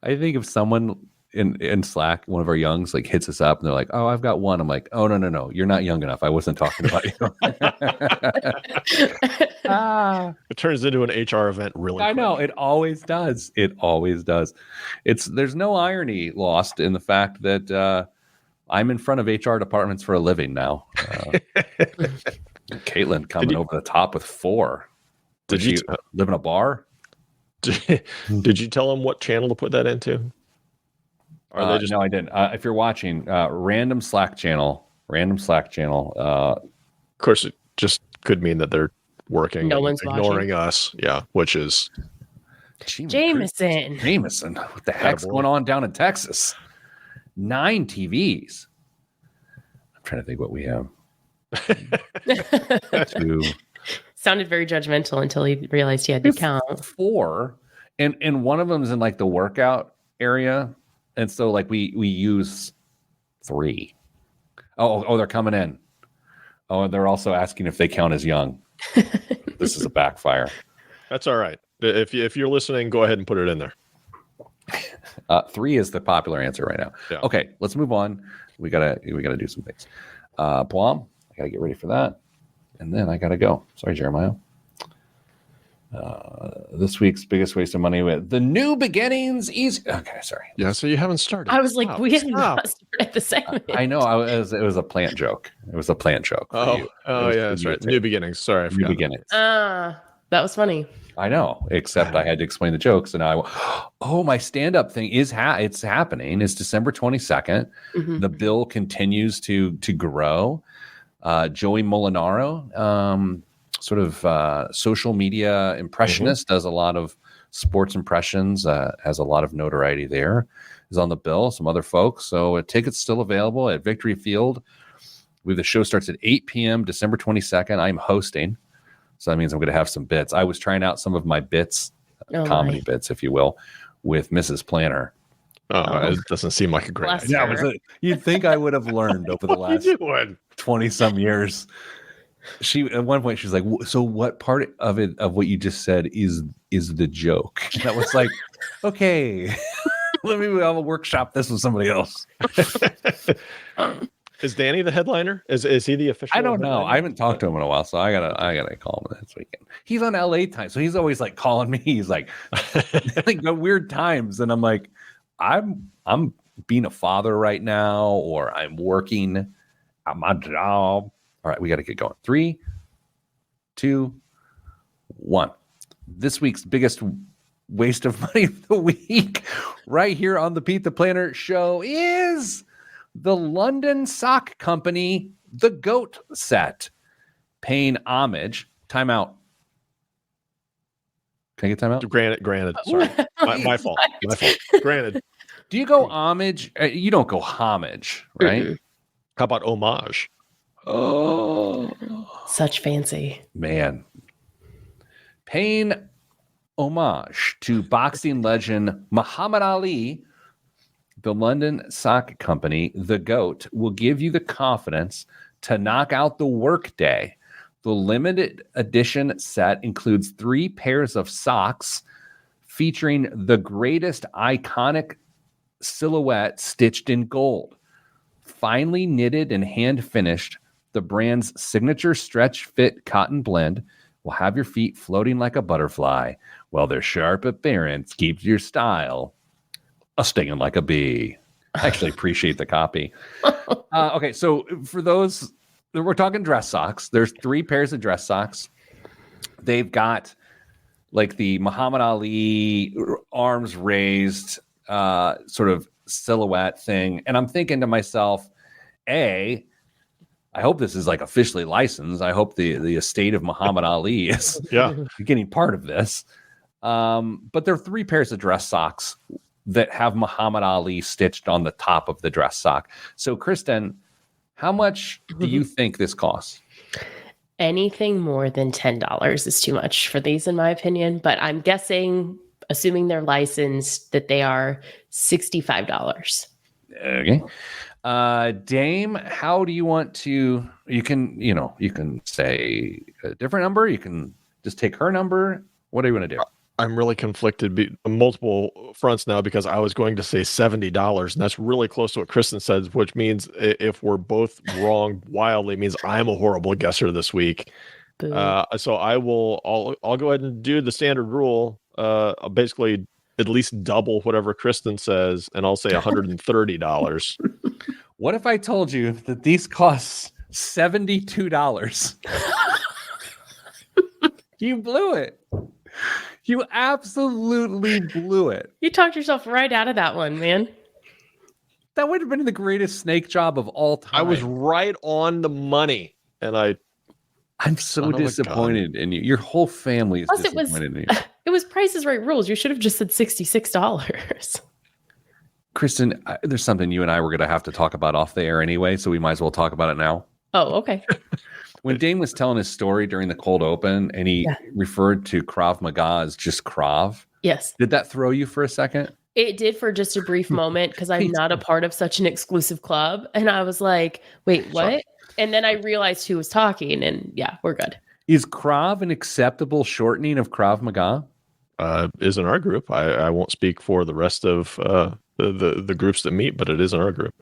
I think if someone in Slack, one of our youngs, like hits us up and they're like, "Oh, I've got one." I'm like, "Oh, no, you're not young enough. I wasn't talking about you." It turns into an HR event really quick. I know it always does. There's no irony lost in the fact that I'm in front of HR departments for a living now. Caitlin coming over the top with 4. Did you live in a bar? Did you tell them what channel to put that into? Or no, I didn't. If you're watching, random Slack channel. Of course, it just could mean that they're working. No one's ignoring watching. us. Yeah, which is Jameson. What the heck's going on down in Texas? 9 TVs. I'm trying to think what we have. 2. Sounded very judgmental until he realized he had to count. 4, and one of them is in like the workout area, and so like we use 3. Oh, they're coming in. Oh, and they're also asking if they count as young. This is a backfire. That's all right. If you're listening, go ahead and put it in there. 3 is the popular answer right now. Yeah. Okay, let's move on. We gotta do some things. Plum, I gotta get ready for that, and then I gotta go. Sorry, Jeremiah. This week's biggest waste of money with the new beginnings. Easy. Okay, sorry. Yeah, so you haven't started. I was like, we have not started the segment. I know. It was a plant joke. It was a plant joke. Oh, yeah, that's right. New beginnings. Sorry, I forgot. New beginnings. That was funny. I know, except I had to explain the jokes, and my stand-up thing is it's happening. It's December 22nd. Mm-hmm. The bill continues to grow. Joey Molinaro, sort of social media impressionist, does a lot of sports impressions, has a lot of notoriety there, is on the bill. Some other folks. So tickets still available at Victory Field. The show starts at 8 p.m. December 22nd. I'm hosting. So that means I'm going to have some bits. I was trying out some of my bits, comedy bits, if you will, with Mrs. Planner. Oh, it doesn't seem like a great Bless idea. her. You'd think I would have learned over the What last are you doing? 20 some years. She at one point she's like, so what part of what you just said is the joke? And I was like, okay, let me have a workshop this with somebody else. Is Danny the headliner? Is he the official? I don't know. headliner? I haven't talked to him in a while, so I gotta call him this weekend. He's on LA time, so he's always like calling me. He's like at weird times, and I'm like, I'm being a father right now, or I'm working at my job. All right, we got to get going. 3, 2, 1. This week's biggest waste of money of the week, right here on the Pete the Planner Show, is the London sock company, the GOAT set, paying homage. Timeout. Can I get timeout? Granted. Sorry, my fault. My fault. Granted. Do you go homage? You don't go homage, right? Mm-mm. How about homage? Oh, Such fancy. man. Paying homage to boxing legend Muhammad Ali, the London sock company, the GOAT, will give you the confidence to knock out the workday. The limited edition set includes 3 pairs of socks featuring the greatest iconic silhouette stitched in gold. Finely knitted and hand finished, the brand's signature stretch fit cotton blend will have your feet floating like a butterfly, while their sharp appearance keeps your style a stinging like a bee. I actually appreciate the copy. Okay, so for those, we're talking dress socks. There's 3 pairs of dress socks. They've got like the Muhammad Ali arms raised sort of silhouette thing. And I'm thinking to myself, I hope this is like officially licensed. I hope the estate of Muhammad Ali is getting part of this. But there are 3 pairs of dress socks that have Muhammad Ali stitched on the top of the dress sock. So, Kristen, how much do you think this costs? Anything more than $10 is too much for these, in my opinion. But I'm guessing, assuming they're licensed, that they are $65. Okay. Dame, how do you want to, you can say a different number. You can just take her number. What do you want to do? I'm really conflicted on multiple fronts now because I was going to say $70, and that's really close to what Kristen said, which means if we're both wrong wildly, it means I'm a horrible guesser this week. So I'll go ahead and do the standard rule. Basically, at least double whatever Kristen says, and I'll say $130. What if I told you that these cost $72? You blew it. You absolutely blew it. You talked yourself right out of that one, man. That would have been the greatest snake job of all time. I was right on the money, and I'm so disappointed in you. Your whole family is disappointed in you. It was Price is Right rules. You should have just said $66. Kristen, there's something you and I were going to have to talk about off the air anyway, so we might as well talk about it now. Oh, okay. When Dane was telling his story during the cold open and he referred to Krav Maga as just Krav. Yes. Did that throw you for a second? It did for just a brief moment because I'm not a part of such an exclusive club. And I was like, wait, what? Sorry. And then I realized who was talking, and yeah, we're good. Is Krav an acceptable shortening of Krav Maga? Is in our group. I won't speak for the rest of the groups that meet, but it is in our group.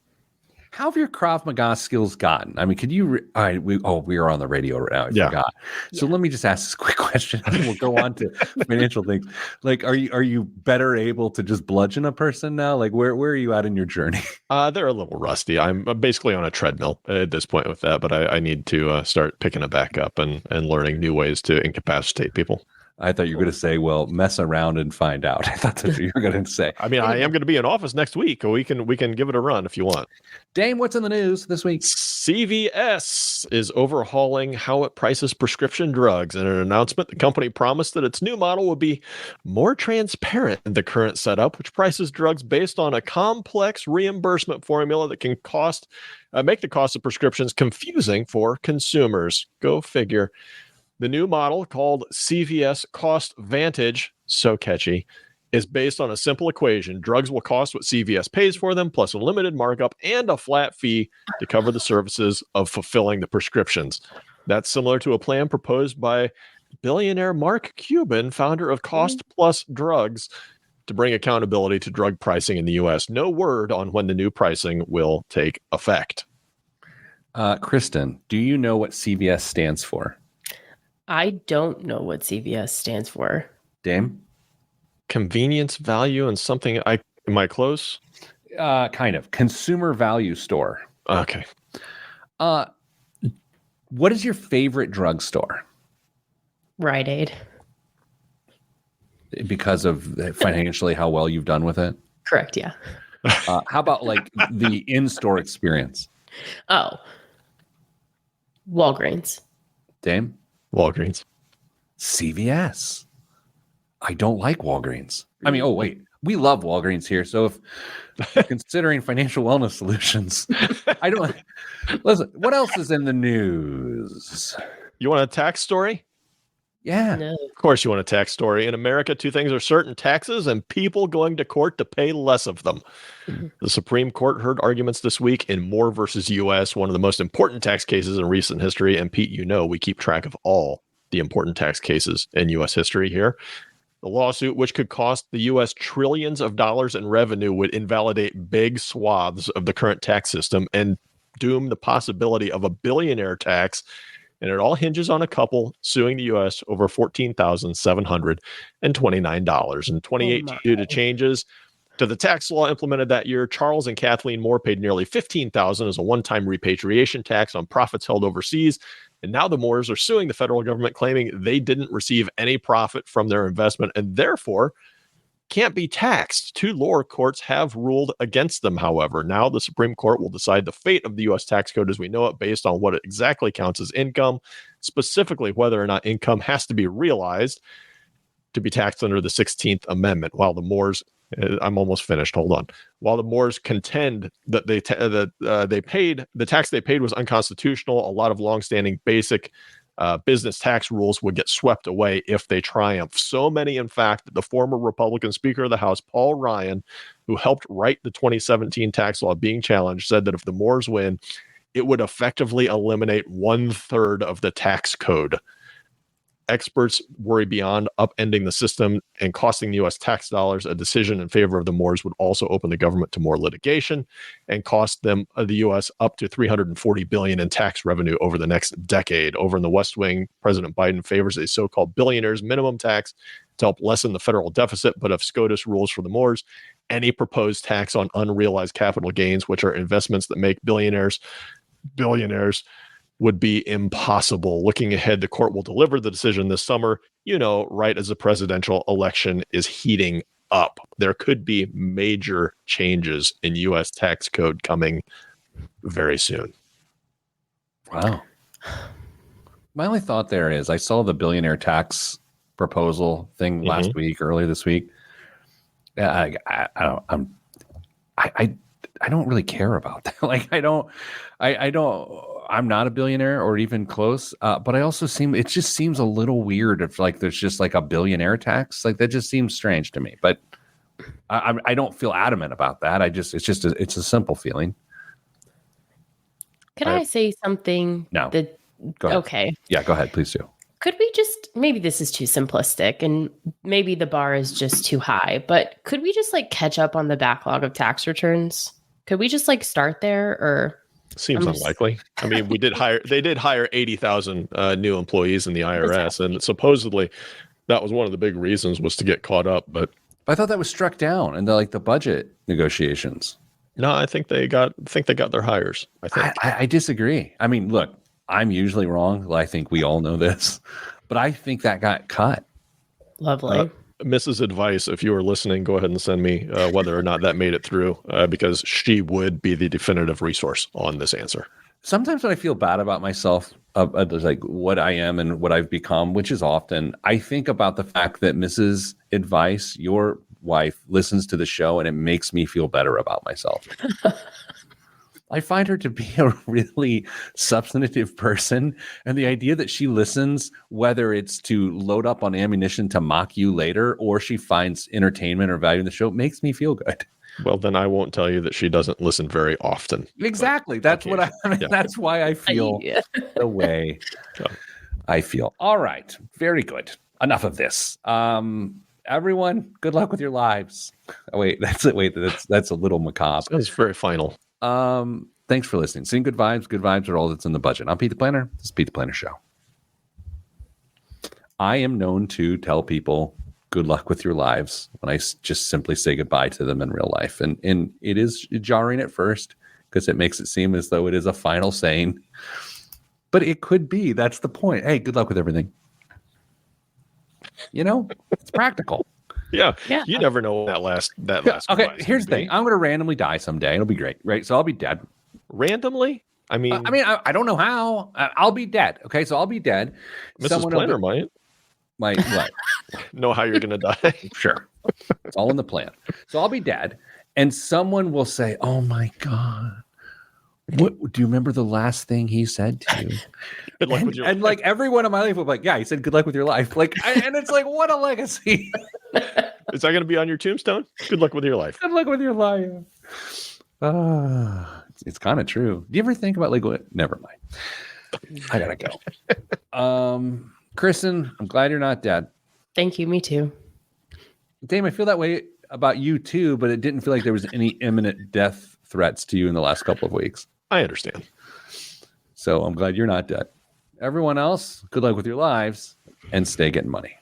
How have your Krav Maga skills gotten? I mean, could you? We are on the radio right now. I forgot. So let me just ask this quick question, and then we'll go on to financial things. Like, are you better able to just bludgeon a person now? Like, where are you at in your journey? They're a little rusty. I'm basically on a treadmill at this point with that, but I need to start picking it back up and learning new ways to incapacitate people. I thought you were going to say, well, mess around and find out. I thought that's what you were going to say. I mean, I am going to be in office next week. We can give it a run if you want. Dame, what's in the news this week? CVS is overhauling how it prices prescription drugs. In an announcement, the company promised that its new model will be more transparent than the current setup, which prices drugs based on a complex reimbursement formula that can make the cost of prescriptions confusing for consumers. Go figure. The new model, called CVS Cost Vantage, so catchy, is based on a simple equation. Drugs will cost what CVS pays for them, plus a limited markup and a flat fee to cover the services of fulfilling the prescriptions. That's similar to a plan proposed by billionaire Mark Cuban, founder of Cost Plus Drugs, to bring accountability to drug pricing in the U.S. No word on when the new pricing will take effect. Kristen, do you know what CVS stands for? I don't know what CVS stands for. Dame? Convenience, value, and something. Am I close? Kind of. Consumer value store. Okay. What is your favorite drugstore? Rite Aid. Because of financially how well you've done with it? Correct, yeah. How about like the in-store experience? Oh. Walgreens. Dame? Walgreens. CVS. I don't like Walgreens. I mean, oh, wait. We love Walgreens here. So if you're considering financial wellness solutions, I don't. Listen, what else is in the news? You want a tax story? Yeah. No. Of course you want a tax story. In America, two things are certain: taxes and people going to court to pay less of them. The Supreme Court heard arguments this week in Moore versus U.S., one of the most important tax cases in recent history. And Pete, you know we keep track of all the important tax cases in U.S. history here. The lawsuit, which could cost the U.S. trillions of dollars in revenue, would invalidate big swaths of the current tax system and doom the possibility of a billionaire tax. And it all hinges on a couple suing the U.S. over $14,729. In 2018, due to changes to the tax law implemented that year, Charles and Kathleen Moore paid nearly $15,000 as a one-time repatriation tax on profits held overseas. And now the Moores are suing the federal government, claiming they didn't receive any profit from their investment and therefore can't be taxed. Two lower courts have ruled against them, however. Now the Supreme Court will decide the fate of the U.S. tax code as we know it based on what it exactly counts as income, specifically whether or not income has to be realized to be taxed under the 16th Amendment. While the Moores, I'm almost finished, hold on. While the Moores contend that the tax they paid was unconstitutional, a lot of longstanding basic business tax rules would get swept away if they triumph. So many, in fact, that the former Republican Speaker of the House, Paul Ryan, who helped write the 2017 tax law being challenged, said that if the Moores win, it would effectively eliminate 1/3 of the tax code. Experts worry beyond upending the system and costing the U.S. tax dollars. A decision in favor of the Moores would also open the government to more litigation and cost them, the U.S., up to $340 billion in tax revenue over the next decade. Over in the West Wing, President Biden favors a so-called billionaires minimum tax to help lessen the federal deficit. But if SCOTUS rules for the Moores, any proposed tax on unrealized capital gains, which are investments that make billionaires, would be impossible. Looking ahead, the court will deliver the decision this summer, right as the presidential election is heating up. There could be major changes in U.S. tax code coming very soon. Wow. My only thought there is I saw the billionaire tax proposal thing last week, earlier this week. I don't really care about that. Like, I'm not a billionaire or even close, but it just seems a little weird if like there's just like a billionaire tax. Like that just seems strange to me, but I don't feel adamant about that. It's a simple feeling. Can I say something? No. Go ahead. Okay. Yeah, go ahead. Please do. Could we just, maybe this is too simplistic and maybe the bar is just too high, but could we just like catch up on the backlog of tax returns? Could we just like start there or? Seems unlikely. I mean, they did hire 80,000 new employees in the IRS, and supposedly that was one of the big reasons was to get caught up. But I thought that was struck down in the budget negotiations. No, I think they got their hires. I think. I disagree. I mean, look, I'm usually wrong. I think we all know this, but I think that got cut. Lovely. Mrs. Advice, if you were listening, go ahead and send me whether or not that made it through, because she would be the definitive resource on this answer. Sometimes when I feel bad about myself, like what I am and what I've become, which is often, I think about the fact that Mrs. Advice, your wife, listens to the show and it makes me feel better about myself. I find her to be a really substantive person. And the idea that she listens, whether it's to load up on ammunition to mock you later, or she finds entertainment or value in the show, makes me feel good. Well, then I won't tell you that she doesn't listen very often. Exactly. That's what Yeah. that's why I feel the way I feel. All right. Very good. Enough of this. Everyone, good luck with your lives. Oh, wait, that's it. Wait, that's a little macabre. That's very final. Thanks for listening. Seeing good vibes. Good vibes are all that's in the budget. I'm Pete the Planner. This is Pete the Planner Show. I am known to tell people good luck with your lives when I just simply say goodbye to them in real life. And it is jarring at first because it makes it seem as though it is a final saying. But it could be. That's the point. Hey, good luck with everything. It's practical. Yeah. You never know that last. Okay, here's the thing. I'm going to randomly die someday. It'll be great, right? So I'll be dead. Randomly? I mean, I don't know how. I'll be dead. Okay, so I'll be dead. Mrs. Planner might what? know how you're going to die. Sure. It's all in the plan. So I'll be dead, and someone will say, "Oh my God, what do you remember the last thing he said to you?" Good luck with your and like everyone in my life will be like, "Yeah, he said good luck with your life." Like, and it's like, what a legacy. Is that going to be on your tombstone? Good luck with your life. Good luck with your life. It's kind of true. Do you ever think about like what? Never mind. I gotta go. Kristen, I'm glad you're not dead. Thank you. Me too. Dame, I feel that way about you too, but it didn't feel like there was any imminent death threats to you in the last couple of weeks. I understand. So I'm glad you're not dead. Everyone else, good luck with your lives and stay getting money.